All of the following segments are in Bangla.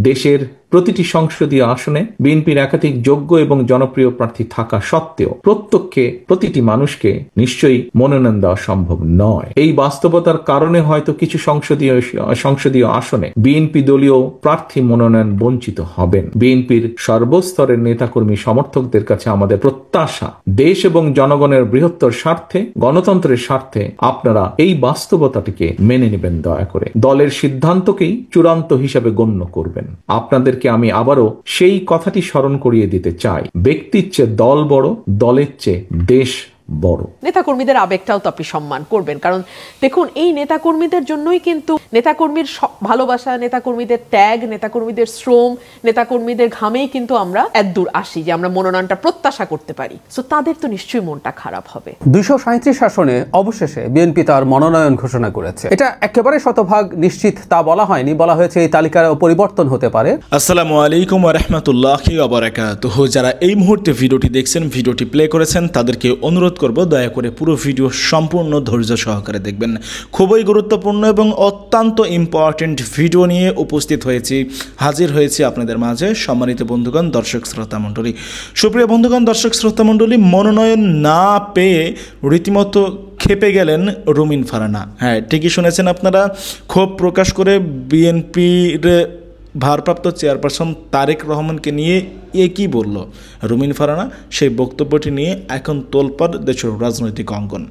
দেশের প্রতিটি সংসদীয় আসনে বিএনপির একাধিক যোগ্য এবং জনপ্রিয় প্রার্থী থাকা সত্ত্বেও প্রত্যেককে প্রতিটি মানুষকে নিশ্চয়ই মনোনয়ন দেওয়া সম্ভব নয়। এই বাস্তবতার কারণে হয়তো কিছু সংসদীয় আসনে বিএনপি দলীয় প্রার্থী মনোনয়ন বঞ্চিত হবেন। বিএনপির সর্বস্তরের নেতাকর্মী সমর্থকদের কাছে আমাদের প্রত্যাশা, দেশ এবং জনগণের বৃহত্তর স্বার্থে, গণতন্ত্রের স্বার্থে আপনারা এই বাস্তবতাটিকে মেনে নেবেন। দয়া করে দলের সিদ্ধান্তকেই চূড়ান্ত হিসাবে গণ্য করবেন। আপনাদেরকে আমি আবারও সেই কথাটি স্মরণ করিয়ে দিতে চাই, ব্যক্তির চেয়ে দল বড়, দলের চেয়ে দেশ বড়। নেতাকর্মীদের আবেগটাও তো আপনি সম্মান করবেন, কারণ দেখুন এই নেতাকর্মীদের জন্যই কিন্তু নেতাকর্মীর ভালোবাসা, নেতাকর্মীদের ত্যাগ, নেতাকর্মীদের শ্রম, নেতাকর্মীদের ঘামেই কিন্তু আমরা এত দূর আসি যে আমরা মনোনয়নটা প্রত্যাশা করতে পারি। সো তাদের তো নিশ্চয়ই মনটা খারাপ হবে। 237 আসনে অবশেষে বিএনপি তার মনোনয়ন ঘোষণা করেছে। এটা একেবারে শতভাগ নিশ্চিত তা বলা হয়নি, বলা হয়েছে এই তালিকার পরিবর্তন হতে পারে। আসসালামু আলাইকুম ওয়া রাহমাতুল্লাহি ওয়া বারাকাতুহু। যারা এই মুহূর্তে ভিডিওটি দেখছেন, ভিডিওটি প্লে করেছেন, তাদেরকে অনুরোধ করব দয়া করে পুরো ভিডিও সম্পূর্ণ ধৈর্য সহকারে দেখবেন। খুবই গুরুত্বপূর্ণ এবং অত্যন্ত ইম্পর্টেন্ট ভিডিও নিয়ে উপস্থিত হয়েছি, হাজির হয়েছি আপনাদের মাঝে। সম্মানিত বন্ধুগণ, দর্শক শ্রোতা মণ্ডলী, সুপ্রিয় বন্ধুগণ, দর্শক শ্রোতা মণ্ডলী, মনোনয়ন না পেয়ে রীতিমতো খেপে গেলেন রুমিন ফারহানা। হ্যাঁ, ঠিকই শুনেছেন আপনারা। ক্ষোভ প্রকাশ করে বিএনপির ভারপ্রাপ্ত চেয়ারপারসন তারেক রহমানকে নিয়ে কি বলল রুমিন ফারহানা, সেই বক্তব্যটি নিয়ে এখন তোলপাড় দেশের রাজনৈতিক অঙ্গন।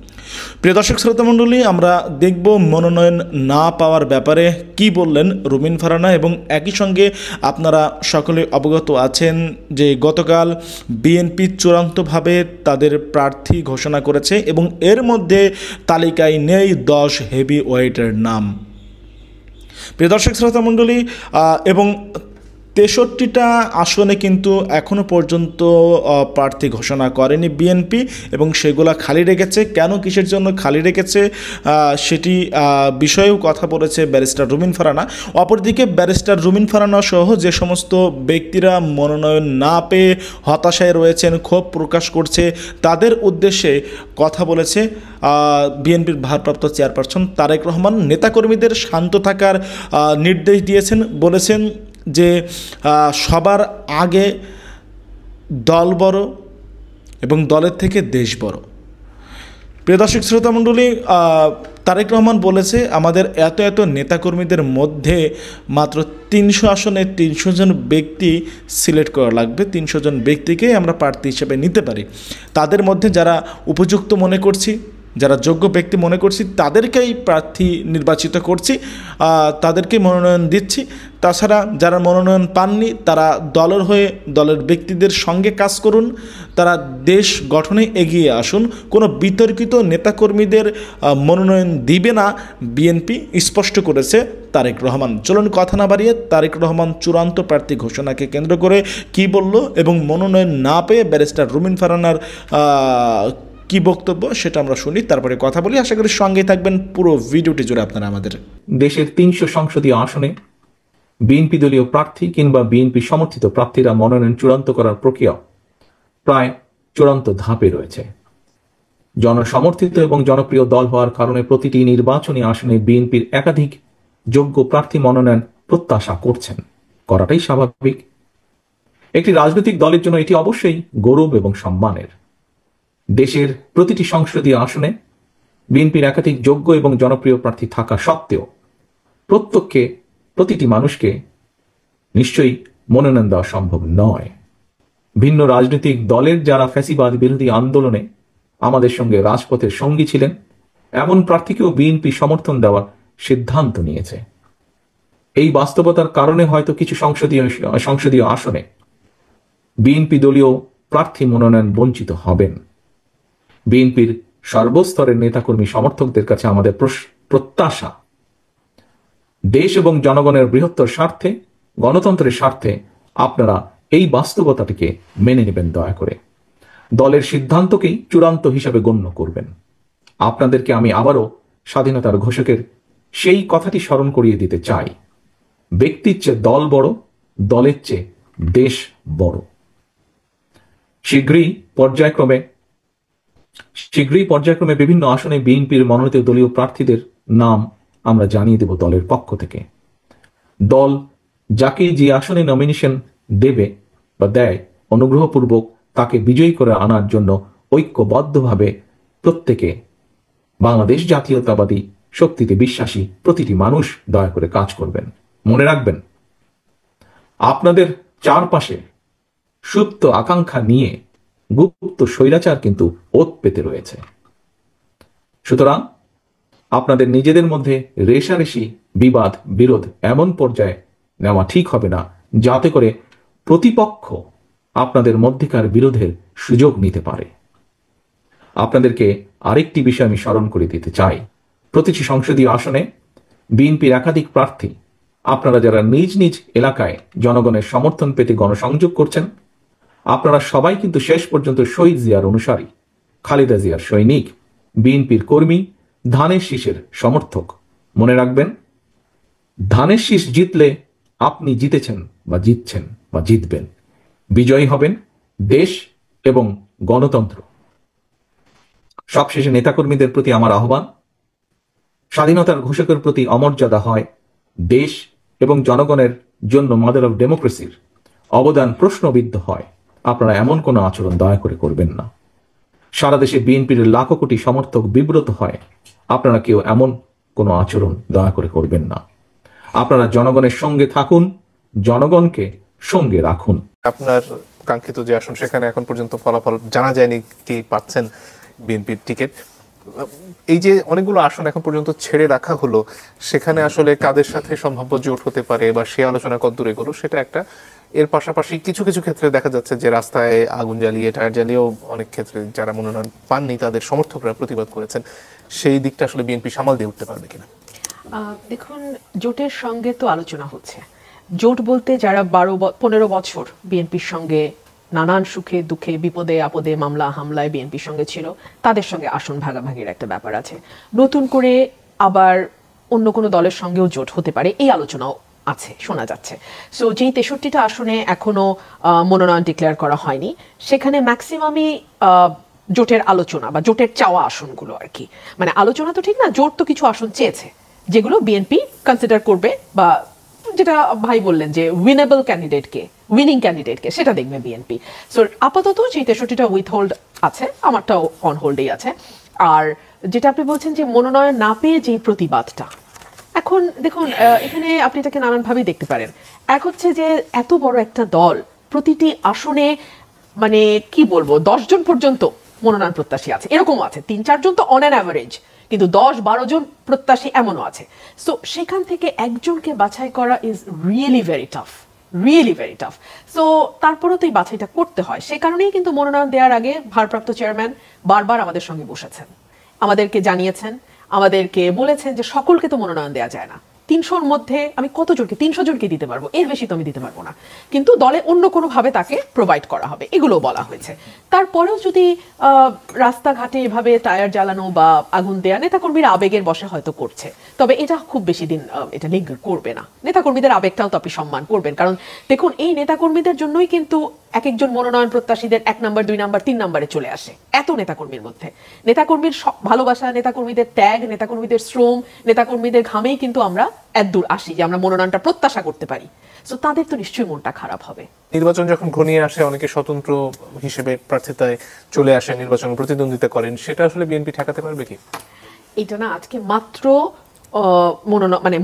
প্রিয় দর্শক শ্রোতা মণ্ডলী, আমরা দেখব মনোনয়ন না পাওয়ার ব্যাপারে কি বললেন রুমিন ফারহানা, এবং একই সঙ্গে আপনারা সকলে অবগত আছেন যে গতকাল বিএনপি চূড়ান্তভাবে তাদের প্রার্থী ঘোষণা করেছে এবং এর মধ্যে তালিকায় নেই 10 হেভি ওয়েটের নাম। প্রিয় দর্শক শ্রোতা মণ্ডলী, এবং 63টা আসনে কিন্তু এখনও পর্যন্ত প্রার্থী ঘোষণা করেনি বিএনপি, এবং সেগুলা খালি রেখেছে। কেন, কিসের জন্য খালি রেখেছে সেটি বিষয়েও কথা বলেছে ব্যারিস্টার রুমিন ফারহানা। অপরদিকে ব্যারিস্টার রুমিন ফারহানা সহ যে সমস্ত ব্যক্তিরা মনোনয়ন না পেয়ে হতাশায় রয়েছেন, ক্ষোভ প্রকাশ করছে, তাদের উদ্দেশ্যে কথা বলেছে বিএনপির ভারপ্রাপ্ত চেয়ারপারসন তারেক রহমান। নেতাকর্মীদের শান্ত থাকার নির্দেশ দিয়েছেন, বলেছেন যে সবার আগে দল বড় এবং দলের থেকে দেশ বড়। প্রিয় দর্শক শ্রোতা মণ্ডলী, তারেক রহমান বলেছে আমাদের এত এত নেতাকর্মীদের মধ্যে মাত্র 300 আসনে 300 জন ব্যক্তি সিলেক্ট করা লাগবে। 300 জন ব্যক্তিকে আমরা প্রার্থী হিসেবে নিতে পারি। তাদের মধ্যে যারা উপযুক্ত মনে করছি, যারা যোগ্য ব্যক্তি মনে করছি, তাদেরকেই প্রার্থী নির্বাচিত করছি, তাদেরকে মনোনয়ন দিচ্ছি। তাছাড়া যারা মনোনয়ন পাননি তারা দলের হয়ে দলের ব্যক্তিদের সঙ্গে কাজ করুন, তারা দেশ গঠনে এগিয়ে আসুন। কোনো বিতর্কিত নেতাকর্মীদের মনোনয়ন দিবে না বিএনপি, স্পষ্ট করেছে তারেক রহমান। চলুন কথা না বাড়িয়ে তারেক রহমান চূড়ান্ত প্রার্থী ঘোষণাকে কেন্দ্র করে কি বলল এবং মনোনয়ন না পেয়ে ব্যারিস্টার রুমিন ফারহানার কি বক্তব্য সেটা আমরা শুনি, তারপরে কথা বলি। আশা করি সঙ্গে থাকবেন পুরো ভিডিওটি জুড়ে আপনারা আমাদের। দেশের 300 সংসদীয় আসনে বিএনপি দলীয় প্রার্থী কিংবা বিএনপি সমর্থিত প্রার্থীরা মনোনয়ন চূড়ান্ত করার প্রক্রিয়া প্রায় চূড়ান্ত ধাপে রয়েছে। জনসমর্থিত এবং জনপ্রিয় দল হওয়ার কারণে প্রতিটি নির্বাচনী আসনে বিএনপির একাধিক যোগ্য প্রার্থী মনোনয়ন প্রত্যাশা করছেন, করাটাই স্বাভাবিক। একটি রাজনৈতিক দলের জন্য এটি অবশ্যই গৌরব এবং সম্মানের। দেশের প্রতিটি সংসদীয় আসনে বিএনপির একাধিক যোগ্য এবং জনপ্রিয় প্রার্থী থাকা সত্ত্বেও প্রত্যেককে প্রতিটি মানুষকে নিশ্চয়ই মনোনয়ন দেওয়া সম্ভব নয়। ভিন্ন রাজনৈতিক দলের যারা ফ্যাসিবাদ বিরোধী আন্দোলনে আমাদের সঙ্গে রাজপথের সঙ্গী ছিলেন, এমন প্রার্থীকেও বিএনপি সমর্থন দেওয়ার সিদ্ধান্ত নিয়েছে। এই বাস্তবতার কারণে হয়তো কিছু সংসদীয় আসনে বিএনপি দলীয় প্রার্থী মনোনয়ন বঞ্চিত হবেন। বিএনপির সর্বস্তরের নেতাকর্মী সমর্থকদের কাছে আমাদের প্রত্যাশা, দেশ এবং জনগণের বৃহত্তর স্বার্থে, গণতন্ত্রের স্বার্থে আপনারা এই বাস্তবতাটিকে মেনে নেবেন। দয়া করে দলের সিদ্ধান্তকেই চূড়ান্ত হিসাবে গণ্য করবেন। আপনাদেরকে আমি আবারও স্বাধীনতার ঘোষকের সেই কথাটি স্মরণ করিয়ে দিতে চাই, ব্যক্তির চেয়ে দল বড়, দলের চেয়ে দেশ বড়। শীঘ্রই পর্যায়ক্রমে বিভিন্ন আসনে বিএনপির মনোনীত দলীয় প্রার্থীদের নাম আমরা জানিয়ে দেব দলের পক্ষ থেকে। দল যাকে যে আসনে নমিনেশন দেবে বা দেয়, অনুগ্রহপূর্বক তাকে বিজয়ী করে আনার জন্য ঐক্যবদ্ধভাবে প্রত্যেকে বাংলাদেশ জাতীয়তাবাদী শক্তিতে বিশ্বাসী প্রতিটি মানুষ দয়া করে কাজ করবেন। মনে রাখবেন, আপনাদের চারপাশে সুপ্ত আকাঙ্ক্ষা নিয়ে গুপ্ত স্বৈরাচার কিন্তু ওত পেতে রয়েছে। সুতরাং আপনাদের নিজেদের মধ্যে রেষারেষি, বিবাদ, বিরোধ এমন পর্যায়ে নেওয়া ঠিক হবে না যাতে করে প্রতিপক্ষ আপনাদের মধ্যেকার বিরোধের সুযোগ নিতে পারে। আপনাদেরকে আরেকটি বিষয় আমি স্মরণ করে দিতে চাই। প্রতিটি সংসদীয় আসনে বিএনপির একাধিক প্রার্থী, আপনারা যারা নিজ নিজ এলাকায় জনগণের সমর্থন পেতে গণসংযোগ করছেন, আপনারা সবাই কিন্তু শেষ পর্যন্ত শহীদ জিয়ার অনুসারী, খালেদা জিয়ার সৈনিক, বিএনপির কর্মী, ধানের শীষের সমর্থক। মনে রাখবেন, ধানের শীষ জিতলে আপনি জিতেছেন বা জিতছেন বা জিতবেন। বিজয়ী হবেন দেশ এবং গণতন্ত্র। সবশেষে নেতাকর্মীদের প্রতি আমার আহ্বান, স্বাধীনতার ঘোষকের প্রতি অমর্যাদা হয় দেশ এবং জনগণের জন্য মাদার অফ ডেমোক্রেসির অবদান প্রশ্নবিদ্ধ হয়। আপনারা এমন কোনো আচরণ দয়া করে করবেন না। সারা দেশে বিএনপির লাখো কোটি সমর্থক বিব্রত হয়, আপনারা কেউ এমন কোনো আচরণ দয়া করে করবেন না। আপনারা জনগণের সঙ্গে থাকুন, জনগণকে সঙ্গে রাখুন। আপনার কাঙ্ক্ষিত যে আসন, সেখানে এখন পর্যন্ত ফলাফল জানা যায়নি কি পাচ্ছেন বিএনপির টিকিট। এই যে অনেকগুলো আসন এখন পর্যন্ত ছেড়ে রাখা হলো, সেখানে আসলে কাদের সাথে সম্ভাব্য জোট হতে পারে বা সে আলোচনা কতদূর এগোলো সেটা একটা। এর পাশাপাশি কিছু কিছু ক্ষেত্রে দেখা যাচ্ছে যে রাস্তায় আগুন জ্বালিয়ে, টায়ার জ্বালিয়েও অনেক ক্ষেত্রে যারা মনোনয়ন পাননি তাদের সমর্থকরা প্রতিবাদ করেছেন। সেই দিকটা আসলে বিএনপি সামাল দিয়ে উঠতে পারবে কিনা? দেখুন, জোটের সঙ্গে তো আলোচনা হচ্ছে। জোট বলতে যারা 12-15 বছর বিএনপির সঙ্গে নানান সুখে দুঃখে, বিপদে আপদে, মামলা হামলায় বিএনপির সঙ্গে ছিল, তাদের সঙ্গে আসন ভাগাভাগির একটা ব্যাপার আছে। নতুন করে আবার অন্য কোনো দলের সঙ্গেও জোট হতে পারে, এই আলোচনাও আছে, শোনা যাচ্ছে। সো যেই 63টা আসনে এখনো মনোনয়ন ডিক্লেয়ার করা হয়নি, সেখানে ম্যাক্সিমামই জোটের আলোচনা বা জোটের চাওয়া আসনগুলো আর কি। মানে আলোচনা তো ঠিক না, জোট তো কিছু আসন চেয়েছে যেগুলো বিএনপি কনসিডার করবে, বা যেটা ভাই বললেন যে উইনেবল ক্যান্ডিডেটকে, উইনিং ক্যান্ডিডেটকে, সেটা দেখবে বিএনপি। সো আপাতত যে 63টা উইথ হোল্ড আছে, আমারটাও অন হোল্ডেই আছে। আর যেটা আপনি বলছেন যে মনোনয়ন না পেয়ে যে প্রতিবাদটা, এখন দেখুন এখানে আপনি এটাকে নানানভাবেই দেখতে পারেন। এক হচ্ছে যে এত বড় একটা দল, প্রতিটি আসনে মানে কি বলবো 10 জন পর্যন্ত মনোনয়ন প্রত্যাশী আছে, এরকমও আছে। 3-4 জন তো অন অ্যান অ্যাভারেজ, কিন্তু 10-12 জন প্রত্যাশী এমনও আছে। সো সেখান থেকে একজনকে বাছাই করা is really very tough, really very tough. So তারপরেও তো এই বাছাইটা করতে হয়। সে কারণেই কিন্তু মনোনয়ন দেওয়ার আগে ভারপ্রাপ্ত চেয়ারম্যান বারবার আমাদের সঙ্গে বসেছেন, আমাদেরকে জানিয়েছেন, আমাদেরকে বলেছেন যে সকলকে তো মনোনয়ন দেওয়া যায় না। 300-র মধ্যে আমি কতজনকে, 300 জনকে দিতে পারবো, এর বেশি তো আমি দিতে পারবো না, কিন্তু দলে অন্য কোনোভাবে তাকে প্রোভাইড করা হবে, এগুলো বলা হয়েছে। তারপরেও যদি রাস্তাঘাটে এভাবে টায়ার জ্বালানো বা আগুন দেয়া নেতাকর্মীরা আবেগের বশে হয়তো করছে, তবে এটা খুব বেশি দিন এটা লিঙ্গার করবে না। নেতাকর্মীদের আবেগটাও তো আপনি সম্মান করবেন, কারণ দেখুন এই নেতাকর্মীদের জন্যই কিন্তু এক একজন মনোনয়ন প্রত্যাশীদের 1 নম্বর, 2 নম্বর, 3 নম্বরে চলে আসে। এত নেতাকর্মীর মধ্যে নেতাকর্মীর ভালোবাসা, নেতাকর্মীদের ত্যাগ, নেতাকর্মীদের শ্রম, নেতাকর্মীদের ঘামেই কিন্তু আমরা এতদূর আসি যে আমরা মনোনয়নটা প্রত্যাশা করতে পারি। সো তাদের তো নিশ্চয়ই মনটা খারাপ হবে। নির্বাচন যখন ঘনিয়ে আসে, অনেকে স্বতন্ত্র হিসেবে প্রার্থিতায় চলে আসে, নির্বাচনে প্রতিদ্বন্দ্বিতা করেন, সেটা আসলে বিএনপি ঠেকাতে পারবে কি? এটা না আজকে মাত্র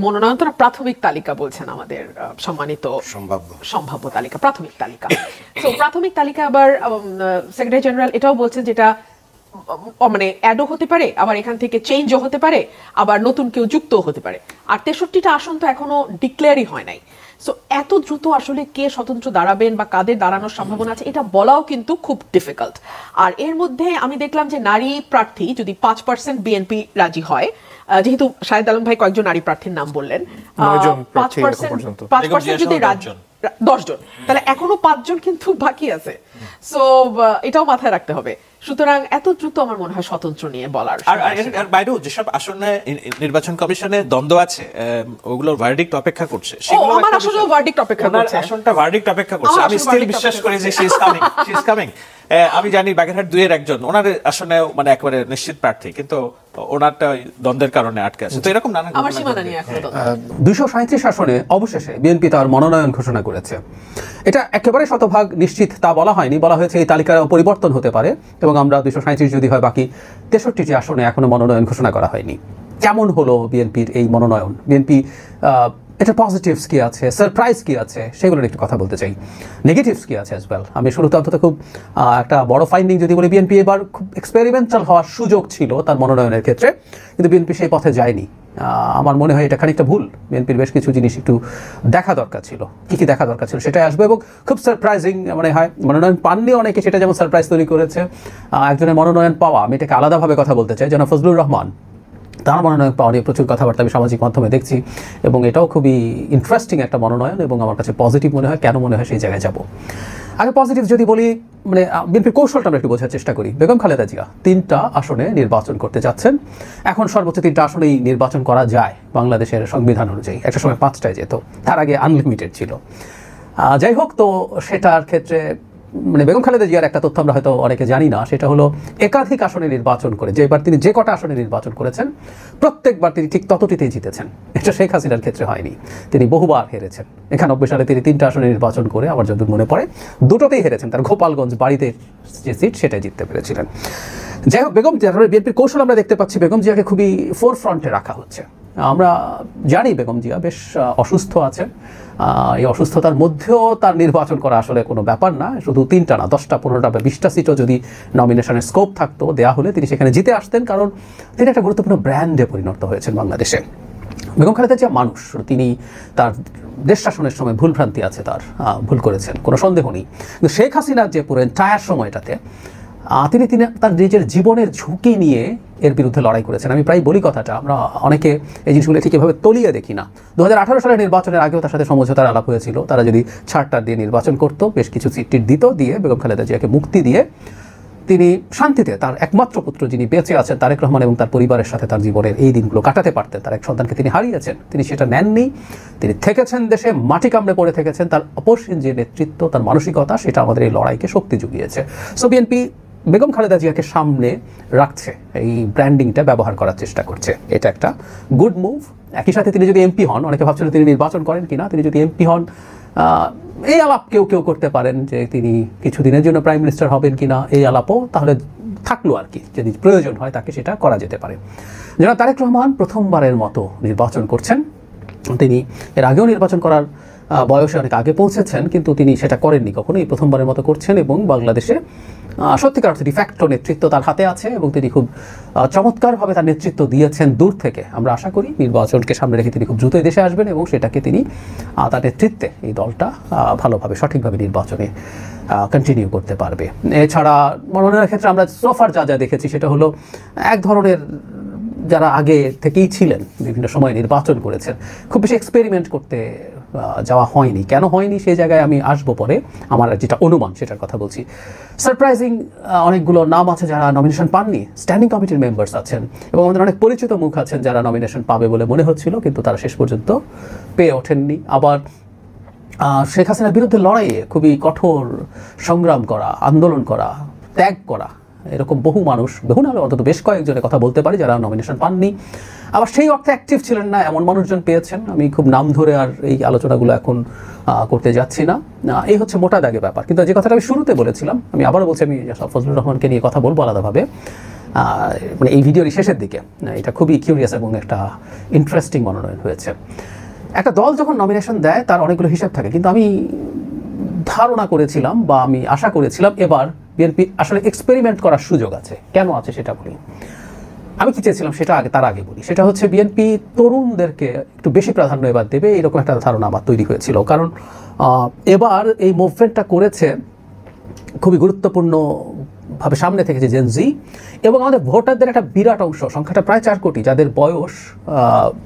মনোনয়ন তো প্রাথমিক তালিকা বলছেন আমাদের সম্মানিত সম্ভাব্য তালিকা, প্রাথমিক তালিকা। তো প্রাথমিক তালিকা আবার সেক্রেটারি জেনারেল এটাও বলছেন যেটা মানে অ্যাডও হতে পারে, আবার এখান থেকে চেঞ্জও হতে পারে, আবার নতুন কেউ যুক্তও হতে পারে। আর 63টা আসন তো এখনো ডিক্লেয়ারই হয় নাই। সো এত দ্রুত আসলে কে স্বতন্ত্র দাঁড়াবেন বা কাদের দাঁড়ানোর সম্ভাবনা আছে এটা বলাও কিন্তু খুব ডিফিকাল্ট। আর এর মধ্যে আমি দেখলাম যে নারী প্রার্থী যদি 5% বিএনপি রাজি হয়, যেহেতু শাহেদ আলম ভাই কয়েকজন নারী প্রার্থীর নাম বললেন, 5% যদি 10 জন, তাহলে এখনো 5 জন কিন্তু বাকি আছে। সো এটাও মাথায় রাখতে হবে। সুতরাং এত দ্রুত আমার মনে হয় স্বতন্ত্র নিয়ে বলার। আর বাইরেও যেসব আসনে নির্বাচন কমিশনে দ্বন্দ্ব আছে, ওগুলোর ভার্ডিক্ট অপেক্ষা করছে, আমার আসলে ভার্ডিক্ট অপেক্ষা করছে, আসনটা ভার্ডিক্ট অপেক্ষা করছে। আমি স্টিল বিশ্বাস করি যে শি ইজ কামিং। আমি জানি বাগেরহাট 2-এর একজন ওনার আসনে মানে একেবারে নিশ্চিত প্রার্থী, কিন্তু ওনারটা ওই দ্বন্দ্বের কারণে আটকে আছে। তো এরকম নানা আমার সীমানা নিয়ে এখনো দ্বন্দ্ব। 237 আসনে অবশেষে বিএনপি তার মনোনয়ন ঘোষণা করেছে। এটা একেবারে শতভাগ নিশ্চিত তা বলা হয়নি, বলা হয়েছে এই তালিকার পরিবর্তন হতে পারে এবং আমরা 237 যদি হয় বাকি 63টি আসনে এখনো মনোনয়ন ঘোষণা করা হয়নি। কেমন হলো বিএনপির এই মনোনয়ন, বিএনপি এটা পজিটিভস কি আছে, সারপ্রাইজ কি আছে, সেগুলোর একটু কথা বলতে চাই। নেগেটিভস কি আছে অ্যাজ ওয়েল। আমি শুরুতে অন্তত খুব একটা বড় ফাইন্ডিং যদি বলি, বিএনপি এবার খুব এক্সপেরিমেন্টাল হওয়ার সুযোগ ছিল তার মনোনয়নের ক্ষেত্রে, কিন্তু বিএনপি সেই পথে যায়নি। আমার মনে হয় এটা খানিকটা ভুল। বিএনপির বেশ কিছু জিনিস একটু দেখা দরকার ছিল। কী কী দেখা দরকার ছিল সেটাই আসবে এবং খুব সারপ্রাইজিং মনে হয়। মনোনয়ন পাননি অনেকে, সেটা যেমন সারপ্রাইজ তৈরি করেছে। একজনের মনোনয়ন পাওয়া, আমি এটাকে আলাদাভাবে কথা বলতে চাই, যেন ফজলুর রহমান, তার মনোনয়ন পাওয়া নিয়ে প্রচুর কথাবার্তা আমি সামাজিক মাধ্যমে দেখছি এবং এটাও খুবই ইন্টারেস্টিং একটা মনোনয়ন এবং আমার কাছে পজিটিভ মনে হয়। কেন মনে হয় সেই জায়গায় যাব। আগে পজিটিভ যদি বলি, মানে বিএনপির কৌশলটা আমরা একটু বোঝার চেষ্টা করি। বেগম খালেদা জিয়া 3টা আসনে নির্বাচন করতে যাচ্ছেন। এখন সর্বোচ্চ 3টা আসনেই নির্বাচন করা যায় বাংলাদেশের সংবিধান অনুযায়ী। একটা সময় 5টায় যেত, তার আগে আনলিমিটেড ছিল। যাই হোক, তো সেটার ক্ষেত্রে মানে বেগম খালেদা জিয়ার একটা তথ্য আমরা হয়তো অনেকে জানি না, সেটা হলো একাধিক আসনে নির্বাচন করে যেবার তিনি যে কটা আসনে নির্বাচন করেছেন প্রত্যেকবার তিনি ঠিক ততটিতেই জিতেছেন। এটা শেখ হাসিনার ক্ষেত্রে হয়নি, তিনি বহুবার হেরেছেন। 91 সালে তিনি 3টা আসনে নির্বাচন করে, আমার যতদূর মনে পড়ে, দুটোতেই হেরেছেন। তার গোপালগঞ্জ বাড়িতে যে সিট সেটাই জিততে পেরেছিলেন। যাই হোক, বেগম জিয়া বিএনপির কৌশল আমরা দেখতে পাচ্ছি, বেগম জিয়াকে খুবই ফোরফ্রন্টে রাখা হচ্ছে। আমরা জানি বেগম জিয়া বেশ অসুস্থ আছেন। এই অসুস্থতার মধ্যেও তার নির্বাচন করা আসলে কোনো ব্যাপার না। শুধু 3টা না, 10টা 15টা বা 20টা সিটও যদি নমিনেশনের স্কোপ থাকতো, দেওয়া হলে তিনি সেখানে জিতে আসতেন, কারণ তিনি একটা গুরুত্বপূর্ণ ব্র্যান্ডে পরিণত হয়েছেন বাংলাদেশে। বেগম খালেদা জিয়া মানুষ, তিনি তার দেশ শাসনের সময় ভুলভ্রান্তি আছে, তার ভুল করেছেন, কোনো সন্দেহ নেই। কিন্তু শেখ হাসিনার যে পুরো এন্টায়ার সময়টাতে তিনি তার নিজের জীবনের ঝুঁকি নিয়ে এর বিরুদ্ধে লড়াই করেছেন। আমি প্রায় বলি কথাটা, আমরা অনেকে এই জিনিসগুলো ঠিক এভাবে তলিয়ে দেখি না। 2018 সালের নির্বাচনের আগেও তার সাথে সমঝোতার আলাপ হয়েছিল। তারা যদি ছাড়টার দিয়ে নির্বাচন করতো, বেশ কিছু সিট দিত, দিয়ে বেগম খালেদা জিয়াকে মুক্তি দিয়ে তিনি শান্তিতে তার একমাত্র পুত্র যিনি বেঁচে আছেন তারেক রহমান এবং তার পরিবারের সাথে তার জীবনের এই দিনগুলো কাটাতে পারতেন। তার এক সন্তানকে তিনি হারিয়েছেন, তিনি সেটা নেননি। তিনি থেকেছেন দেশে, মাটি কামড়ে পড়ে থেকেছেন। তার অপসীম যে নেতৃত্ব, তার মানসিকতা, সেটা আমাদের এই লড়াইকে শক্তি জুগিয়েছে। সো বিএনপি বেগম খালেদা জিয়াকে সামনে রাখছে, এই ব্র্যান্ডিংটা ব্যবহার করার চেষ্টা করছে। এটা একটা গুড মুভ। একই সাথে তিনি যদি এমপি হন, অনেকে ভাবছিল তিনি নির্বাচন করেন কিনা, তিনি যদি এমপি হন, এই আলাপ কেউ কেউ করতে পারেন যে তিনি কিছুদিনের জন্য প্রাইম মিনিস্টার হবেন কিনা, এই আলাপও তাহলে থাকলো আর কি, যদি প্রয়োজন হয় তাকে সেটা করা যেতে পারে। জনাব তারেক রহমান প্রথমবারের মতো নির্বাচন করছেন। তিনি এর আগেও নির্বাচন করার বয়সে অনেক আগে পৌঁছেছেন, কিন্তু তিনি সেটা করেননি কখনো। এই প্রথমবারের মতো করছেন এবং বাংলাদেশে সত্যিকার অর্থে ডিফ্যাক্টো নেতৃত্ব তার হাতে আছে এবং তিনি খুব চমৎকারভাবে তার নেতৃত্ব দিয়েছেন দূর থেকে। আমরা আশা করি নির্বাচনকে সামনে রেখে তিনি খুব দ্রুতই দেশে আসবেন এবং সেটাকে তিনি তার নেতৃত্বে এই দলটা ভালোভাবে সঠিকভাবে নির্বাচনে কন্টিনিউ করতে পারবে। এছাড়া মনোনয়নের ক্ষেত্রে আমরা সোফার যা যা দেখেছি সেটা হলো এক ধরনের, যারা আগে থেকেই ছিলেন, বিভিন্ন সময় নির্বাচন করেছেন, খুব বেশি এক্সপেরিমেন্ট করতে যাওয়া হয়নি। কেন হয়নি সেই জায়গায় আমি আসবো পরে। আমার যেটা অনুমান সেটার কথা বলছি। সারপ্রাইজিং অনেকগুলো নাম আছে যারা নমিনেশন পাননি। স্ট্যান্ডিং কমিটির মেম্বার্স আছেন এবং আমাদের অনেক পরিচিত মুখ আছেন যারা নমিনেশন পাবে বলে মনে হচ্ছিল, কিন্তু তারা শেষ পর্যন্ত পেয়ে ওঠেননি। আবার শেখ হাসিনার বিরুদ্ধে লড়াইয়ে খুবই কঠোর সংগ্রাম করা, আন্দোলন করা, ত্যাগ করা, এরকম বহু মানুষ, বহু নামে অন্তত বেশ কয়েকজনের কথা বলতে পারি যারা নমিনেশন পাননি। আবার সেই অর্থে অ্যাক্টিভ ছিলেন না এমন মানুষজন পেয়েছেন। আমি খুব নাম ধরে আর এই আলোচনাগুলো এখন করতে যাচ্ছি না। এই হচ্ছে মোটা দাগে ব্যাপার। কিন্তু যে কথাটা আমি শুরুতে বলেছিলাম, আমি আবারও বলছি, আমি ফজলুর রহমানকে নিয়ে কথা বলবো আলাদাভাবে, মানে এই ভিডিওর শেষের দিকে। এটা খুবই কিউরিয়াস এবং একটা ইন্টারেস্টিং মনোনয়ন হয়েছে। একটা দল যখন নমিনেশন দেয় তার অনেকগুলো হিসাব থাকে, কিন্তু আমি ধারণা করেছিলাম বা আমি আশা করেছিলাম এবার বিএনপি আসলে এক্সপেরিমেন্ট করার সুযোগ আছে। কেন আছে সেটা বলি। আমি কি চেয়েছিলাম সেটা তার আগে বলি। সেটা হচ্ছে বিএনপি তরুণদেরকে একটু বেশি প্রাধান্য এবার দেবে, এরকম একটা ধারণা আমার তৈরি হয়েছিল। কারণ এবার এই মুভমেন্টটা করেছে খুবই গুরুত্বপূর্ণভাবে সামনে থেকে যে জেনজি এবং আমাদের ভোটারদের একটা বিরাট অংশ, সংখ্যাটা প্রায় 4 কোটি, যাদের বয়স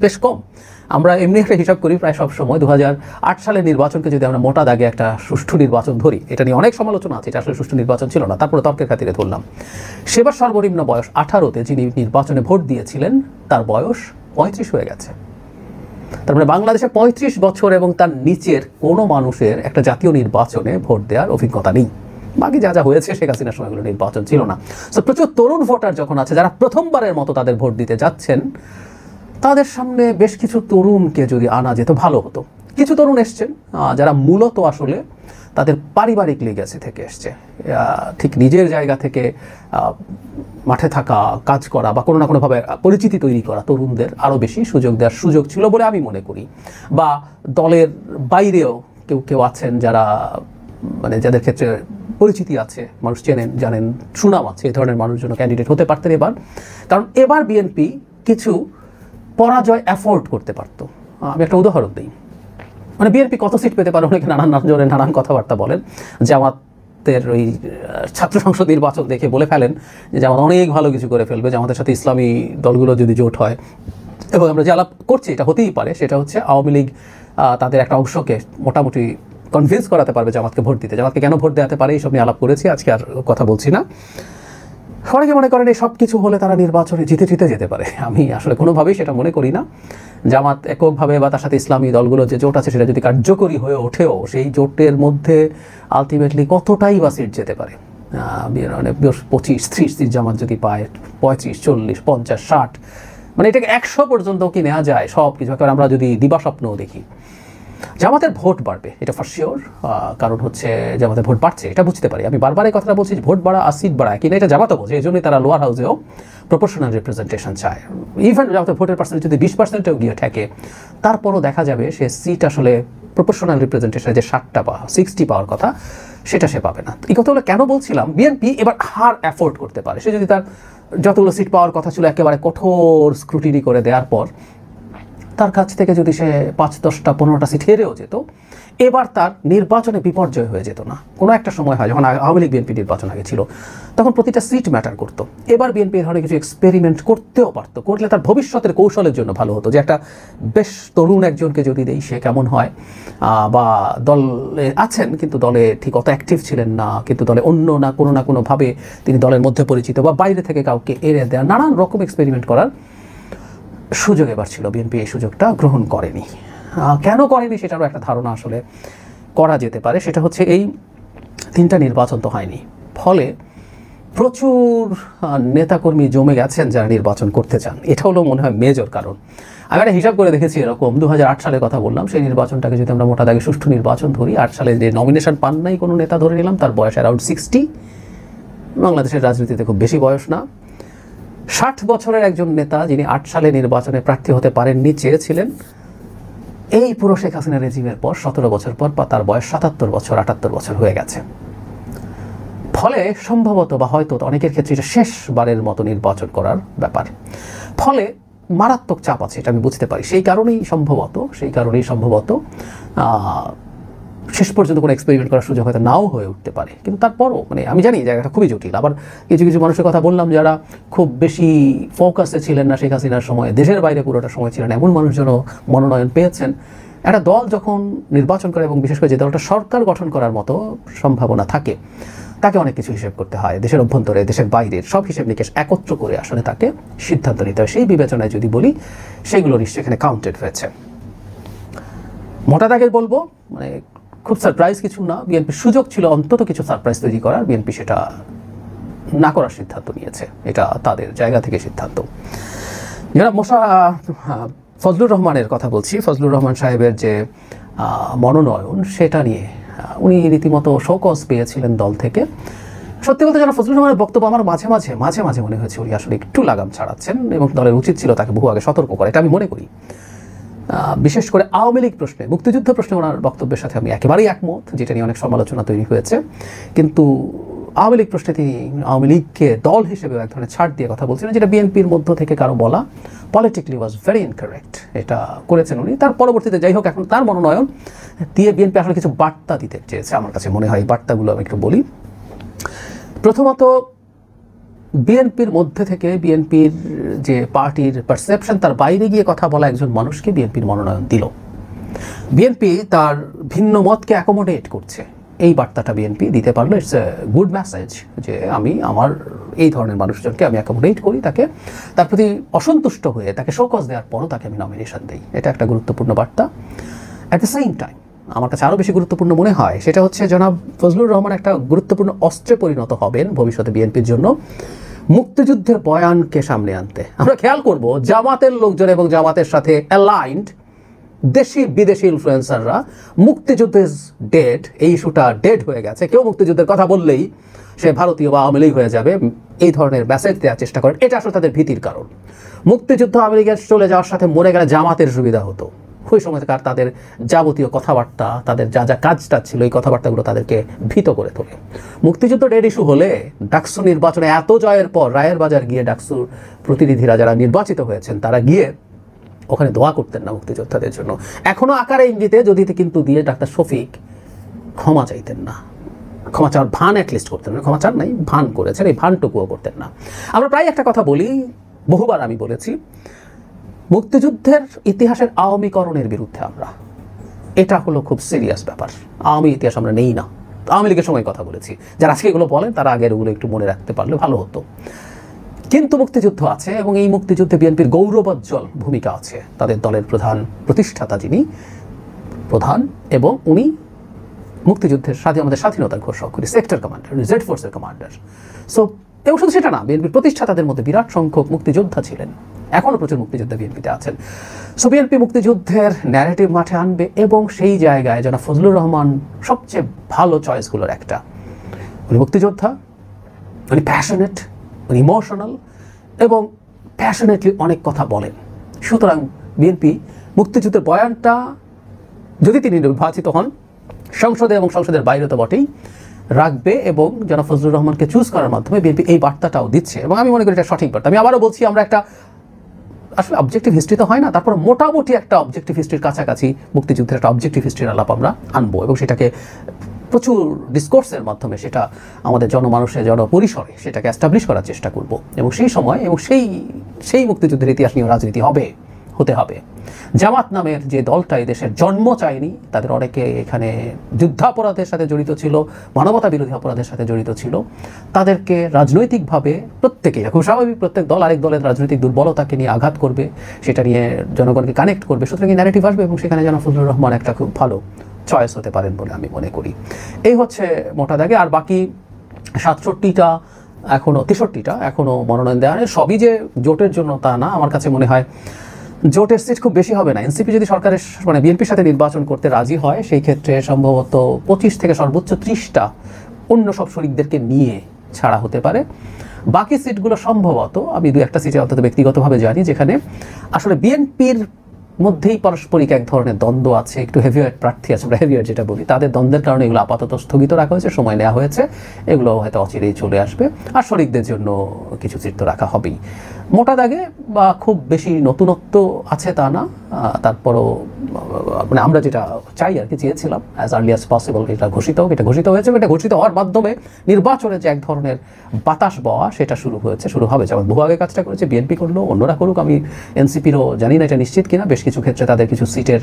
বেশ কম। আমরা এমনি একটা হিসাব করি প্রায় সব সময় 2008 সালের নির্বাচনকে যদি আমরা মোটা দাগে একটা সুষ্ঠু নির্বাচন ধরি, এটা নিয়ে অনেক সমালোচনা আছে, এটা আসলে সুষ্ঠু নির্বাচন ছিল না, তারপরে তর্কের খাতিরে ধরলাম। সেবার সর্বনিম্ন বয়স 18-তে যিনি নির্বাচনে ভোট দিয়েছিলেন তার বয়স 35 হয়ে গেছে। তার মানে বাংলাদেশে 35 বছর এবং তার নিচের কোনো মানুষের একটা জাতীয় নির্বাচনে ভোট দেওয়ার অভিজ্ঞতা নেই। বাকি যা যা হয়েছে শেখ হাসিনার সময়গুলো নির্বাচন ছিল না। তো প্রচুর তরুণ ভোটার যখন আছে যারা প্রথমবারের মতো তাদের ভোট দিতে যাচ্ছেন, তাদের সামনে বেশ কিছু তরুণকে যদি আনা যেত ভালো হতো। কিছু তরুণ এসছেন যারা মূলত আসলে তাদের পারিবারিক লিগ্যাসি থেকে এসছে, ঠিক নিজের জায়গা থেকে মাঠে থাকা, কাজ করা বা কোনো না কোনোভাবে পরিচিতি তৈরি করা তরুণদের আরও বেশি সুযোগ দেওয়ার সুযোগ ছিল বলে আমি মনে করি। বা দলের বাইরেও কেউ কেউ আছেন যারা মানে যাদের ক্ষেত্রে পরিচিতি আছে, মানুষ চেনেন, জানেন, সুনাম আছে, এই ধরনের মানুষজন ক্যান্ডিডেট হতে পারতেন এবার। কারণ এবার বিএনপি কিছু পরাজয় অ্যাফোর্ড করতে পারতো। আমি একটা উদাহরণ দিই, মানে বিএনপি কত সিট পেতে পারে অনেকে নানান নানান কথাবার্তা বলেন। জামাতের ওই ছাত্র সংসদ নির্বাচন দেখে বলে ফেলেন যে জামাত অনেক ভালো কিছু করে ফেলবে, জামাতের সাথে ইসলামী দলগুলো যদি জোট হয়। এবং আমরা যে আলাপ করছি এটা হতেই পারে, সেটা হচ্ছে আওয়ামী লীগ তাদের একটা অংশকে মোটামুটি কনভিন্স করাতে পারবে জামাতকে ভোট দিতে। জামাতকে কেন ভোট দেওয়াতে পারে এইসব নিয়ে আলাপ করেছি, আজকে আর কথা বলছি না। অনেকে মনে করেন এই সব কিছু হলে তারা নির্বাচনে জিতে যেতে পারে। আমি আসলে কোনোভাবেই সেটা মনে করি না। জামাত এককভাবে বা তার সাথে ইসলামী দলগুলো যে জোট আছে সেটা যদি কার্যকরী হয়ে ওঠেও, সেই জোটের মধ্যে আলটিমেটলি কতটাই বা সিট যেতে পারে? 25-30 সিট জামাত যদি পায়, 35, 40, 50, 60, মানে এটাকে 100 পর্যন্ত কি নেওয়া যায়? সব কিছু আমরা যদি দিবা স্বপ্নও দেখি, জামাতের ভোট বাড়বে, এটা ফর শিওর। কারণ হচ্ছে জামাতের ভোট বাড়ছে, এটা বুঝতে পারি। আমি বারবার এই কথাটা বলছি, ভোট বাড়া আর সিট বাড়া কিনা এটা জামাতও বোঝে, এই জন্যই তারা লোয়ার হাউসেও প্রপোর্শনাল রিপ্রেজেন্টেশন চায়। ইভেন জামাতের ভোটের পার্সেন্টেজ যদি 20%-এও গিয়ে ঠেকে, তারপরও দেখা যাবে সে সিট আসলে প্রপোর্শনাল রিপ্রেজেন্টেশনে যে 60টা বা 60 পাওয়ার কথা সেটা সে পাবে না। এই কথাগুলো কেন বলছিলাম? বিএনপি এবার হার অ্যাফোর্ড করতে পারে। সে যদি তার যতগুলো সিট পাওয়ার কথা ছিল একেবারে কঠোর স্ক্রুটিনি করে দেওয়ার পর তার কাছ থেকে যদি সে 5, 10টা, 15টা সিট হেরেও যেত, এবার তার নির্বাচনে বিপর্যয় হয়ে যেত না। কোনো একটা সময় হয় যখন আওয়ামী লীগ বিএনপি নির্বাচন আগে ছিল, তখন প্রতিটা সিট ম্যাটার করতো। এবার বিএনপি এই ধরনের কিছু এক্সপেরিমেন্ট করতেও পারতো, করলে তার ভবিষ্যতের কৌশলের জন্য ভালো হতো। যে একটা বেশ তরুণ একজনকে যদি দেই, সে কেমন হয়, বা দলে আছেন কিন্তু দলে ঠিক অত অ্যাক্টিভ ছিলেন না, কিন্তু দলে অন্য না কোনোভাবে তিনি দলের মধ্যে পরিচিত, বা বাইরে থেকে কাউকে এড়ে দেওয়া, নানান রকম এক্সপেরিমেন্ট করার সুযোগ এবার ছিল। বিএনপি এই সুযোগটা গ্রহণ করেনি। কেন করেনি সেটারও একটা ধারণা আসলে করা যেতে পারে। সেটা হচ্ছে এই 3টা নির্বাচন তো হয়নি, ফলে প্রচুর নেতাকর্মী জমে গেছেন যারা নির্বাচন করতে চান। এটা হলো মনে হয় মেজর কারণ। আমি একটা হিসাব করে দেখেছি, এরকম 2008 সালের কথা বললাম, সেই নির্বাচনটাকে যদি আমরা মোটা দাগে সুষ্ঠু নির্বাচন ধরি, 8 সালে যে নমিনেশন পান নাই কোনো নেতা ধরে নিলাম, তার বয়স অ্যারাউন্ড 60। বাংলাদেশের রাজনীতিতে খুব বেশি বয়স না। 60 বছরের একজন নেতা যিনি 8 সালে নির্বাচনে প্রার্থী হতে পারেননি, চেয়েছিলেন, এই পুরো শেখ হাসিনা রেজিমের পর 17 বছর পর তার বয়স 77 বছর, 78 বছর হয়ে গেছে। ফলে সম্ভবত বা হয়তো অনেকের ক্ষেত্রে এটা শেষবারের মতো নির্বাচন করার ব্যাপার। ফলে মারাত্মক চাপ আছে, এটা আমি বুঝতে পারি। সেই কারণেই সম্ভবত শেষ পর্যন্ত কোনো এক্সপেরিমেন্ট করার সুযোগ হয়তো নাও হয়ে উঠতে পারে। কিন্তু তারপরও মানে আমি জানি জায়গাটা খুবই জটিল। আবার কিছু মানুষের কথা বললাম যারা খুব বেশি ফোকাসে ছিলেন না শেখ হাসিনার সময়, দেশের বাইরে পুরোটা সময় ছিলেন, এমন মানুষজনও মনোনয়ন পেয়েছেন। একটা দল যখন নির্বাচন করে, এবং বিশেষ করে যে দলটা সরকার গঠন করার মতো সম্ভাবনা থাকে, তাকে অনেক কিছু হিসেব করতে হয়, দেশের অভ্যন্তরে, দেশের বাইরের সব হিসেব নিকেশ একত্র করে আসলে তাকে সিদ্ধান্ত নিতে হয়। সেই বিবেচনায় যদি বলি, সেগুলো নিশ্চয়ই এখানে কাউন্টেড হয়েছে। মোটা দাগে বলবো, মানে খুব সারপ্রাইজ কিছু না, বিএনপির সুযোগ ছিল অন্তত কিছু সারপ্রাইজ তৈরি করার, বিএনপি সেটা না করার সিদ্ধান্ত নিয়েছে। এটা তাদের জায়গা থেকে সিদ্ধান্ত। যারা ফজলুর রহমানের কথা বলছি, ফজলুর রহমান সাহেবের যে মনোনয়ন, সেটা নিয়ে উনি রীতিমতো শোকজ পেয়েছিলেন দল থেকে। সত্যি বলতে যারা ফজলুর রহমানের বক্তব্য আমার মাঝে মাঝে মনে হয়েছে উনি আসলে একটু লাগাম ছাড়াচ্ছেন, এবং দলের উচিত ছিল তাকে বহু আগে সতর্ক করা, এটা আমি মনে করি। বিশেষ করে আওয়ামী লীগ প্রশ্নে, মুক্তিযুদ্ধ প্রশ্নে ওনার বক্তব্যের সাথে আমি একেবারেই একমত, যেটা নিয়ে অনেক সমালোচনা তৈরি হয়েছে। কিন্তু আওয়ামী লীগ প্রশ্নে তিনি আওয়ামী লীগকে দল হিসেবে এক ধরনের ছাড় দিয়ে কথা বলছিলেন, যেটা বিএনপির মধ্য থেকে কারো বলা পলিটিক্যালি ওয়াজ ভেরি ইনকারেক্ট। এটা করেছেন উনি। তার পরবর্তীতে যাই হোক, এখন তার মনোনয়ন দিয়ে বিএনপি আসলে কিছু বার্তা দিতে চেয়েছে, আমার কাছে মনে হয়। এই বার্তাগুলো আমি একটু বলি। প্রথমত, বিএনপির মধ্যে থেকে বিএনপির যে পার্টির পারসেপশন, তার বাইরে গিয়ে কথা বলা একজন মানুষকে বিএনপির মনোনয়ন দিল। বিএনপি তার ভিন্ন মতকে অ্যাকোমোডেট করছে, এই বার্তাটা বিএনপি দিতে পারলো। ইটস এ গুড মেসেজ যে আমি আমার এই ধরনের মানুষজনকে আমি অ্যাকোমোডেট করি, তাকে তার প্রতি অসন্তুষ্ট হয়ে তাকে শোকজ দেওয়ার পরও তাকে আমি নমিনেশন দিই। এটা একটা গুরুত্বপূর্ণ বার্তা। অ্যাট দ্য সেম টাইম আমার কাছে আরও বেশি গুরুত্বপূর্ণ মনে হয় সেটা হচ্ছে জনাব ফজলুর রহমান একটা গুরুত্বপূর্ণ অস্ত্রে পরিণত হবেন ভবিষ্যতে বিএনপির জন্য মুক্তিযুদ্ধের বয়ানকে সামনে আনতে। আমরা খেয়াল করব জামাতের লোকজন এবং জামাতের সাথে অ্যালাইন্ড দেশি বিদেশি ইনফ্লুয়েন্সাররা মুক্তিযুদ্ধ ইজ ডেড, এই ইস্যুটা ডেড হয়ে গেছে, কেউ মুক্তিযুদ্ধের কথা বললেই সে ভারতীয় বা আওয়ামী লীগ হয়ে যাবে, এই ধরনের মেসেজ দেওয়ার চেষ্টা করেন। এটা আসলে তাদের ভীতির কারণ। মুক্তিযুদ্ধ আওয়ামী লীগের চলে যাওয়ার সাথে মরে গেলে জামাতের সুবিধা হতো, ওই সময়কার তাদের যাবতীয় কথাবার্তা, তাদের যা যা কাজটা ছিল এই কথাবার্তাগুলো তাদেরকে ভীত করে তোলে। মুক্তিযুদ্ধ ডেড ইস্যু হলে ডাকসু নির্বাচনে এত জয়ের পর রায়ের বাজার গিয়ে ডাকসুর প্রতিনিধিরা যারা নির্বাচিত হয়েছেন তারা গিয়ে ওখানে দোয়া করতেন না মুক্তিযোদ্ধাদের জন্য। এখনো আকারে ইঙ্গিতে যদি কিন্তু দিয়ে ডাক্তার শফিক ক্ষমা চাইতেন না, ক্ষমা চাওয়ার ভান অ্যাটলিস্ট করতেন না, ক্ষমা চান নাই ভান করেছেন, এই ভানটুকুও করতেন না। আমরা প্রায় একটা কথা বলি, বহুবার আমি বলেছি, মুক্তিযুদ্ধের ইতিহাসের আওয়ামীকরণের বিরুদ্ধে আমরা, এটা হলো খুব সিরিয়াস ব্যাপার। আওয়ামী ইতিহাস আমরা নেই না, আওয়ামী লীগের সময় কথা বলেছি, যারা আজকে এগুলো বলেন তারা আগের ওগুলো একটু মনে রাখতে পারলে ভালো হতো। কিন্তু মুক্তিযুদ্ধ আছে এবং এই মুক্তিযুদ্ধে বিএনপির গৌরবোজ্জ্বল ভূমিকা আছে। তাদের দলের প্রধান প্রতিষ্ঠাতা যিনি প্রধান এবং উনি মুক্তিযুদ্ধের সাথে আমাদের স্বাধীনতার ঘোষক করি, সেক্টর কমান্ডার, জেড ফোর্সের কমান্ডার। সো এবং শুধু সেটা না, বিএনপির প্রতিষ্ঠাতাদের মধ্যে বিরাট সংখ্যক মুক্তিযোদ্ধা ছিলেন, এখনও প্রচুর মুক্তিযোদ্ধা বিএনপিতে আছেন। সো বিএনপি মুক্তিযুদ্ধের ন্যারেটিভ মাঠে আনবে এবং সেই জায়গায় জনাব ফজলুর রহমান সবচেয়ে ভালো চয়েসগুলোর একটা। উনি মুক্তিযোদ্ধা, উনি প্যাশনেট, উনি ইমোশনাল এবং প্যাশনেটলি অনেক কথা বলেন। সুতরাং বিএনপি মুক্তিযুদ্ধের বয়ানটা যদি তিনি নির্বাচিত হন সংসদে এবং সংসদের বাইরে তো বটেই রাখবে এবং জনাব ফজলুর রহমানকে চুজ করার মাধ্যমে বিএনপি এই বার্তাটাও দিচ্ছে এবং আমি মনে করি এটা সঠিক বার্তা। আমি আবারও বলছি, আমরা একটা আসলে অবজেক্টিভ হিস্ট্রি তো হয় না, তারপর মোটামুটি একটা অবজেক্টিভ হিস্ট্রির কাছাকাছি মুক্তিযুদ্ধের একটা অবজেক্টিভ হিস্ট্রির আলাপ আমরা আনবো এবং সেটাকে প্রচুর ডিসকোর্সের মাধ্যমে সেটা আমাদের জনমানুষের জনপরিসরে সেটাকে এস্টাবলিশ করার চেষ্টা করব এবং সেই সময় এবং সেই মুক্তিযুদ্ধের ইতিহাস নিয়ে রাজনীতি হতে হবে। জামাত নামের যে দলটা এই দেশের জন্ম চায়নি, তাদের অনেকে এখানে যুদ্ধাপরাধের সাথে জড়িত ছিল, মানবতা বিরোধী অপরাধের সাথে জড়িত ছিল, তাদেরকে রাজনৈতিকভাবে প্রত্যেকেই, খুব স্বাভাবিক, প্রত্যেক দল আরেক দলের রাজনৈতিক দুর্বলতাকে নিয়ে আঘাত করবে, সেটা নিয়ে জনগণকে কানেক্ট করবে। সুতরাং এই ন্যারেটিভ আসবে এবং সেখানে জনাব ফজলুর রহমান একটা খুব ভালো চয়েস হতে পারেন বলে আমি মনে করি। এই হচ্ছে মোটা দাগে। আর বাকি 67টা এখনও 63টা এখনও মনোনয়ন দেওয়া নেই। সবই যে জোটের জন্য তা না, আমার কাছে মনে হয় জোটের সিট খুব বেশি হবে না। এনসিপি যদি সরকারের বিএনপির সাথে নির্বাচন করতে রাজি হয় সেই ক্ষেত্রে সম্ভবত 25 থেকে সর্বোচ্চ 30টা অন্য সব শরিকদেরকে নিয়ে ছাড়া হতে পারে। বাকি সিটগুলো সম্ভবত আমি 2-1টা সিটে অন্তত ব্যক্তিগতভাবে জানি যেখানে আসলে বিএনপির মধ্যেই পারস্পরিক এক ধরনের দ্বন্দ্ব আছে, একটু হেভিওয়েট প্রার্থী আছে, আমরা হেভিওয়েট যেটা বলি, তাদের দ্বন্দ্বের কারণে এগুলো আপাতত স্থগিত রাখা হয়েছে, সময় নেওয়া হয়েছে, এগুলো হয়তো অচিরেই চলে আসবে। আর শরিকদের জন্য কিছু সিট তো রাখা হবেই। মোটা দাগে বা খুব বেশি নতুনত্ব আছে তা না, তারপরও মানে আমরা যেটা চাই আর কি, চেয়েছিলাম অ্যাজ আর্লি অ্যাজ পসিবল এটা ঘোষিত হোক, এটা ঘোষিত হয়েছে। এটা ঘোষিত হওয়ার মাধ্যমে নির্বাচনে যে এক ধরনের বাতাস বওয়া সেটা শুরু হবে। যেমন বহু আগে কাজটা করেছে বিএনপি করলো, অন্যরা করুক, আমি এনসিপিরও জানি না এটা নিশ্চিত কিনা, বেশ কিছু ক্ষেত্রে তাদের কিছু সিটের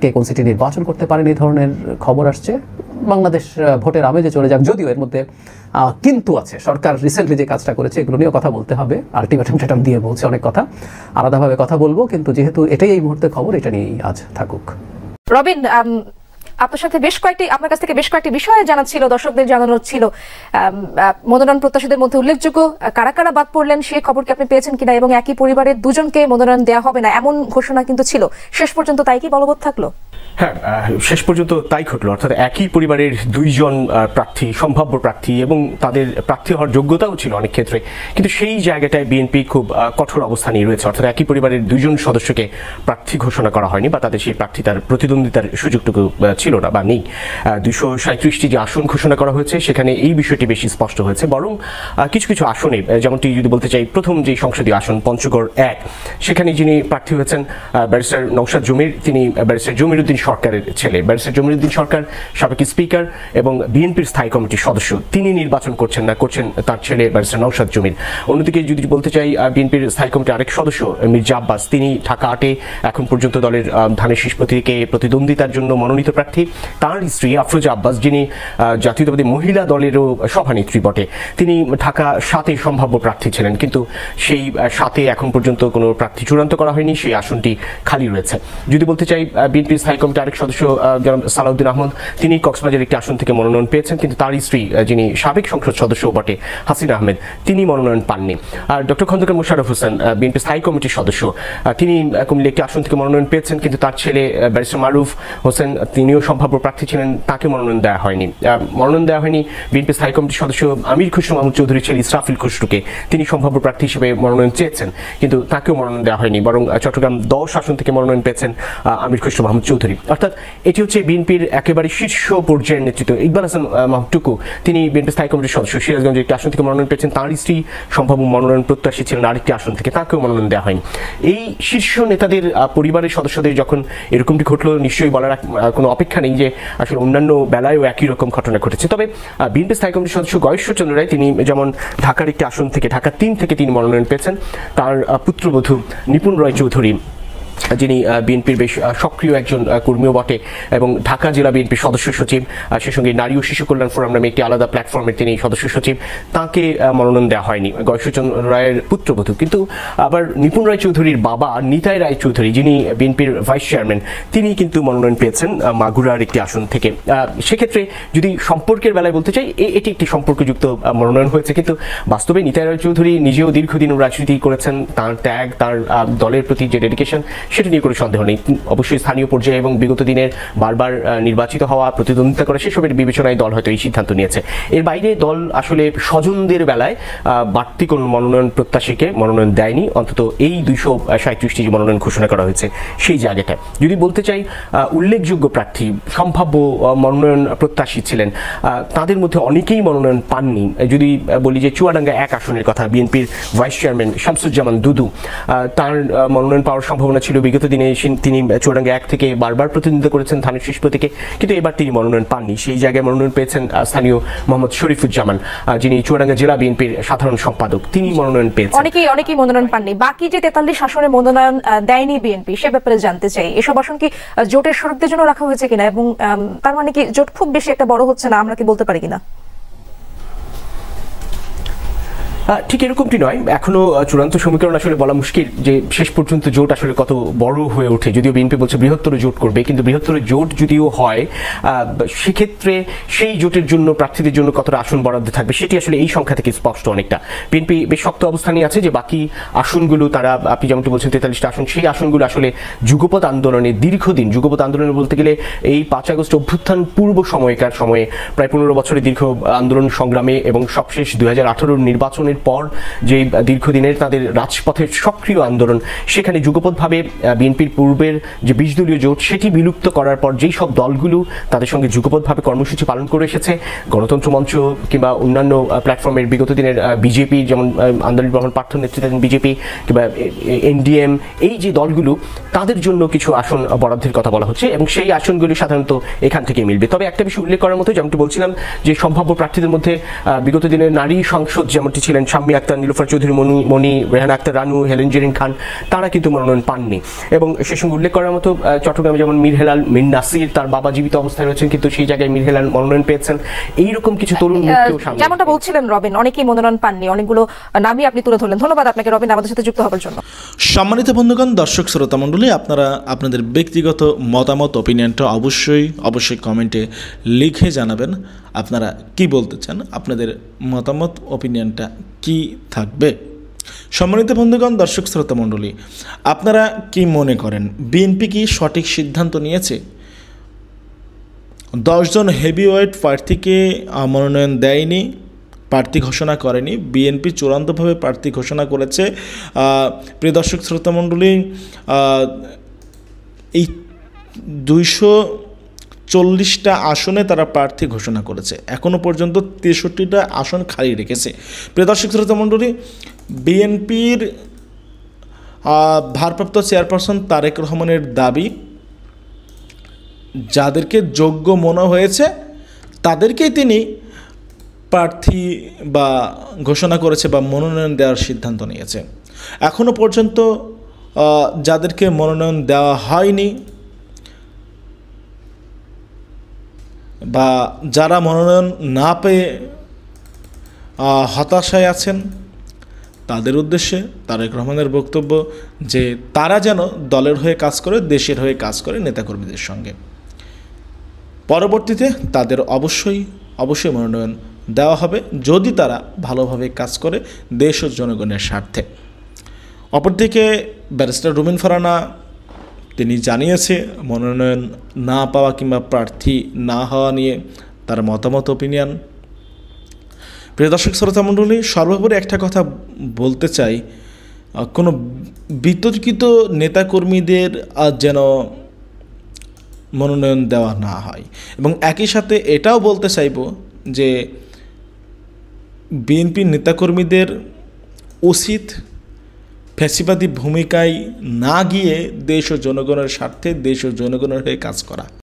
কে কোন সিটে নির্বাচন করতে পারেন এই ধরনের খবর আসছে। বাংলাদেশ ভোটের আমেজে চলে যাক, যদিও এর মধ্যে কিন্তু আছে। সরকার রিসেন্টলি যে কাজটা করেছে এগুলো নিয়েও কথা বলতে হবে, আলটিমেটাম টাটাম দিয়ে বলছে অনেক কথা, আলাদাভাবে কথা বলবো, কিন্তু যেহেতু এটাই এই মুহূর্তে খবর, এটা নিয়েই আজ থাকুক। রবিন, আপনার সাথে আপনার কাছ থেকে বেশ কয়েকটি বিষয়ে জানা ছিল, দর্শকদের জানানো ছিল। মনোনয়ন প্রত্যাশীদের মধ্যে উল্লেখযোগ্য কারা কারা বাদ পড়লেন সেই খবর কি আপনি পেয়েছেন কিনা, এবং একই পরিবারের দুজনকে মনোনয়ন দেওয়া হবে না এমন ঘোষণা কিন্তু ছিল, শেষ পর্যন্ত তাই কি বলবৎ থাকলো? হ্যাঁ, শেষ পর্যন্ত তাই ঘটলো। অর্থাৎ একই পরিবারের দুইজন প্রার্থী, সম্ভাব্য প্রার্থী, এবং তাদের প্রার্থী হওয়ার যোগ্যতাও ছিল অনেক ক্ষেত্রে, কিন্তু সেই জায়গাটায় বিএনপি খুব কঠোর অবস্থানেই রয়েছে। অর্থাৎ একই পরিবারের দুইজন সদস্যকে প্রার্থী ঘোষণা করা হয়নি বা তাদের সেই প্রার্থীতার প্রতিদ্বন্দ্বিতার সুযোগটুকু ছিল না বা নেই। 237টি যে আসন ঘোষণা করা হয়েছে সেখানে এই বিষয়টি বেশি স্পষ্ট হয়েছে। বরং কিছু কিছু আসনে, যেমনটি যদি বলতে চাই, প্রথম যে সংসদীয় আসন পঞ্চগড় 1, সেখানে যিনি প্রার্থী হয়েছেন ব্যারিস্টার নওশাদ জমির, তিনি ব্যারিস্টার জমির উদ্দিন সরকারের ছেলে। ব্যারিস্টার জমির উদ্দিন সরকার সাবেক স্পিকার এবং বিএনপির স্থায়ী কমিটির সদস্য, তিনি নির্বাচন করছেন তার ছেলে ব্যারিস্টার নওশাদ জমির। অন্যদিকে যদি বলতে চাই, বিএনপির স্থায়ী কমিটির আরেক সদস্য মির্জা আব্বাস, তিনি ঢাকা 8-এ এখন পর্যন্ত দলের ধানের শীষ প্রতীকে প্রতিদ্বন্দ্বিতার জন্য মনোনীত প্রার্থী প্রার্থী তার স্ত্রী আফরোজা আব্বাস, যিনি জাতীয়তাবাদী মহিলা দলেরও সভানেত্রী বটে, তিনি ঢাকা 7-এ সম্ভাব্য প্রার্থী ছিলেন, কিন্তু সেই 7-এ এখন পর্যন্ত কোনো প্রার্থী চূড়ান্ত করা হয়নি, সেই আসনটি খালি রয়েছে। যদি বলতে চাই, বিএনপির স্থায়ী কমিটির আরেক সদস্য জনাব সালাউদ্দিন আহমদ, তিনি কক্সবাজারের একটি আসন থেকে মনোনয়ন পেয়েছেন, কিন্তু তার স্ত্রী, যিনি সাবেক সংসদ সদস্য বটে হাসিনা আহমেদ, তিনি মনোনয়ন পাননি। আর ডক্টর খন্দকার মোশাররফ হোসেন, বিএনপি স্থায়ী কমিটির সদস্য, তিনি কুমিল্লা একটি আসন থেকে মনোনয়ন পেয়েছেন, কিন্তু তার ছেলে ব্যারিস্টার মারুফ হোসেন, তিনিও সম্ভাব্য প্রার্থী ছিলেন, তাকে মনোনয়ন দেওয়া হয়নি। বিএনপি স্থায়ী কমিটির সদস্য আমির খুসরো মাহমুদ চৌধুরী ছেলে ইসরাফিল খুসরুকে, তিনি সম্ভাব্য প্রার্থী হিসেবে মনোনয়ন চেয়েছেন, কিন্তু তাকেও মনোনয়ন দেওয়া হয়নি, বরং চট্টগ্রাম 10 আসন থেকে মনোনয়ন পেয়েছেন আমির খুসরো মাহমুদ চৌধুরী। অর্থাৎ এটি হচ্ছে বিএনপির একেবারে শীর্ষ পর্যায়ের নেতৃত্ব। ইকবাল হাসান মাহটুকু, তিনি বিএনপি স্থায়ী কমিটির সদস্য, সিরাজগঞ্জের একটি আসন থেকে মনোনয়ন পেয়েছেন, তার স্ত্রী সম্ভাব্য মনোনয়ন প্রত্যাশী ছিলেন আরেকটি আসন থেকে, তাকেও মনোনয়ন দেওয়া হয়নি। এই শীর্ষ নেতাদের পরিবারের সদস্যদের যখন এরকমটি ঘটলো, নিশ্চয়ই বলার কোনো অপেক্ষা নেই যে আসলে অন্যান্য বেলায়ও একই রকম ঘটনা ঘটেছে। তবে বিএনপি স্থায়ী কমিটির সদস্য গয়েশ্বরচন্দ্র রায়, তিনি যেমন ঢাকার একটি আসন থেকে, ঢাকা 3 থেকে তিনি মনোনয়ন পেয়েছেন, তার পুত্রবধূ নিপুণ রয় চৌধুরী, যিনি বিএনপির বেশ সক্রিয় একজন কর্মীও বটে এবং ঢাকা জেলা বিএনপির সদস্য সচিব, সেই সঙ্গে নারী ও শিশু কল্যাণ ফোরাম নামে একটি আলাদা প্ল্যাটফর্মের তিনি সদস্য সচিব, তাকে মনোনয়ন দেওয়া হয়নি, গয়েশ্বরচন্দ্র রায়ের পুত্রবধূ। কিন্তু আবার নিপুণ রায় চৌধুরীর বাবা নিতাই রায় চৌধুরী, যিনি বিএনপির ভাইস চেয়ারম্যান, তিনি কিন্তু মনোনয়ন পেয়েছেন মাগুরার একটি আসন থেকে। সেক্ষেত্রে যদি সম্পর্কের বেলায় বলতে চাই, এটি একটি সম্পর্কযুক্ত মনোনয়ন হয়েছে, কিন্তু বাস্তবে নিতাই রায় চৌধুরী নিজেও দীর্ঘদিন রাজনীতি করেছেন, তার ত্যাগ, তার দলের প্রতি যে ডেডিকেশন, সেটা নিয়ে কোনো সন্দেহ নেই। অবশ্যই স্থানীয় পর্যায়ে এবং বিগত দিনের বারবার নির্বাচিত হওয়া, প্রতিদ্বন্দ্বিতা করে, সেসবের বিবেচনায় দল হয়তো এই সিদ্ধান্ত নিয়েছে। এর বাইরে দল আসলে স্বজনদের বেলায় বাড়তি কোনো মনোনয়ন প্রত্যাশীকে মনোনয়ন দেয়নি, অন্তত এই 237টি যে মনোনয়ন ঘোষণা করা হয়েছে সেই জায়গাটায়। যদি বলতে চাই, উল্লেখযোগ্য প্রার্থী, সম্ভাব্য মনোনয়ন প্রত্যাশী ছিলেন, তাদের মধ্যে অনেকেই মনোনয়ন পাননি। যদি বলি যে চুয়াডাঙ্গা 1 আসনের কথা, বিএনপির ভাইস চেয়ারম্যান শামসুজ্জামান দুদু, তার মনোনয়ন পাওয়ার সম্ভাবনা ছিল। বিগত দিনে তিনি চুয়াডাঙ্গা 1 থেকে বারবার প্রতিদ্বন্দ্বিতা করেছেন ধানের শীষ প্রতীকে, কিন্তু এবার তিনি মনোনয়ন পাননি। সেই জায়গায় মনোনয়ন পেয়েছেন স্থানীয় মোহাম্মদ শরীফুজ্জামান, যিনি চুয়াডাঙ্গা জেলা বিএনপির সাধারণ সম্পাদক, তিনি মনোনয়ন পেয়েছেন। অনেকেই মনোনয়ন পাননি। বাকি যে 43 আসনে মনোনয়ন দেয়নি বিএনপি, সে ব্যাপারে জানতে চাই। এসব আসন কি জোটের শরিকদের জন্য রাখা হয়েছে কিনা, এবং তার মানে কি জোট খুব বেশি একটা বড় হচ্ছে না, আমরা কি বলতে পারি কিনা? ঠিক এরকমটি নয়, এখনো চূড়ান্ত সমীকরণ আসলে বলা মুশকিল যে শেষ পর্যন্ত জোট আসলে কত বড় হয়ে ওঠে। যদিও বিএনপি বলছে বৃহত্তর জোট করবে, কিন্তু বৃহত্তর জোট যদিও হয়, সেক্ষেত্রে সেই জোটের জন্য প্রার্থীদের জন্য কতটা আসন বরাদ্দ থাকবে সেটি আসলে এই সংখ্যা থেকে স্পষ্ট অনেকটা। বিএনপি বেশ শক্ত অবস্থানে আছে যে বাকি আসনগুলো, তারা আপনি যেমনটি বলছেন 43টা আসন, সেই আসনগুলো আসলে যুগপৎ আন্দোলনে, দীর্ঘদিন যুগপৎ আন্দোলনে বলতে গেলে এই 5 আগস্ট অভ্যুত্থান পূর্ব সময়কার সময়ে প্রায় 15 বছরের দীর্ঘ আন্দোলন সংগ্রামে এবং সবশেষ 2018 নির্বাচনের পর যে দীর্ঘদিনের তাদের রাজপথের সক্রিয় আন্দোলন, সেখানে যুগপৎভাবে বিএনপির পূর্বের যে 20 দলীয় জোট সেটি বিলুপ্ত করার পর যেই সব দলগুলো তাদের সঙ্গে যুগপৎভাবে কর্মসূচি পালন করে এসেছে, গণতন্ত্র মঞ্চ কিংবা অন্যান্য প্ল্যাটফর্মের বিগত দিনের বিজেপি, যেমন আন্দোলন রহমান পার্থ নেতৃত্বাধীন বিজেপি কিংবা এনডিএম, এই যে দলগুলো, তাদের জন্য কিছু আসন বরাদ্দের কথা বলা হচ্ছে এবং সেই আসনগুলি সাধারণত এখান থেকে মিলবে। তবে একটা বিষয় উল্লেখ করার মতো, যেমনটি বলছিলাম যে সম্ভাব্য প্রার্থীদের মধ্যে বিগত দিনের নারী সংসদ যেমনটি ছিলেন শাম্মী আক্তার, নীলুফার চৌধুরী মনি, রেহানা আক্তার রানু, হেলেন জেরিন খান, তারা কিন্তু মনোনয়ন পাননি। এবং সে সঙ্গে উল্লেখ করার মতো চট্টগ্রামে যেমন মীর হেলাল মিন নাসির, তার বাবা জীবিত অবস্থায় রয়েছেন, কিন্তু সেই জায়গায় মীর হেলাল মনোনয়ন পেয়েছেন। এইরকম কিছু তরুণ মুখকেও সামনে, যেমনটা বলছিলেন রবিন, অনেকেই মনোনয়ন পাননি, অনেকগুলো নামই আপনি তুলে ধরলেন। ধন্যবাদ আপনাকে রবিন আমাদের সাথে যুক্ত হওয়ার জন্য। সম্মানিত বন্ধুগণ, দর্শক শ্রোতা মণ্ডলী, আপনারা আপনাদের ব্যক্তিগত মতামত, অপিনিয়নটা অবশ্যই কমেন্টে লিখে জানাবেন। আপনারা কি বলতে চান, আপনাদের মতামত, অপিনিয়নটা কি থাকবে। সম্মানিত বন্ধুগণ, দর্শক শ্রোতা মণ্ডলী, আপনারা কি মনে করেন, বিএনপি কি সঠিক সিদ্ধান্ত নিয়েছে? 10 জন হেভিওয়েট প্রার্থীকে মনোনয়ন দেয়নি, প্রার্থী ঘোষণা করেনি, বিএনপি চূড়ান্তভাবে প্রার্থী ঘোষণা করেছে। প্রিয় দর্শক শ্রোতা মণ্ডলী, এই 240টা আসনে তারা প্রার্থী ঘোষণা করেছে, এখনও পর্যন্ত 63টা আসন খালি রেখেছে। প্রিয় দর্শক শ্রোতা মণ্ডলী, বিএনপির ভারপ্রাপ্ত চেয়ারপারসন তারেক রহমানের দাবি, যাদেরকে যোগ্য মনে হয়েছে তাদেরকেই তিনি প্রার্থী বা ঘোষণা করেছে বা মনোনয়ন দেওয়ার সিদ্ধান্ত নিয়েছে। এখনও পর্যন্ত যাদেরকে মনোনয়ন দেওয়া হয়নি বা যারা মনোনয়ন না পেয়ে হতাশায় আছেন তাদের উদ্দেশ্যে তারেক রহমানের বক্তব্য যে তারা যেন দলের হয়ে কাজ করে, দেশের হয়ে কাজ করে নেতাকর্মীদের সঙ্গে। পরবর্তীতে তাদের অবশ্যই মনোনয়ন দেওয়া হবে যদি তারা ভালোভাবে কাজ করে দেশ ও জনগণের স্বার্থে। অপরদিকে ব্যারিস্টার রুমিন ফারহানা তিনি জানিয়েছে মনোনয়ন না পাওয়া কিংবা প্রার্থী না হওয়া নিয়ে তার মতামত, ওপিনিয়ন। প্রিয় দর্শক শ্রোতা মণ্ডলী, সর্বোপরি একটা কথা বলতে চাই, কোনো বিতর্কিত নেতাকর্মীদের যেন মনোনয়ন দেওয়া না হয়। এবং একই সাথে এটাও বলতে চাইব যে বিএনপির নেতাকর্মীদের উচিত ফ্যাসিবাদী ভূমিকায় না গিয়ে দেশ ও জনগণের স্বার্থে, দেশ ও জনগণের হয়ে কাজ করা।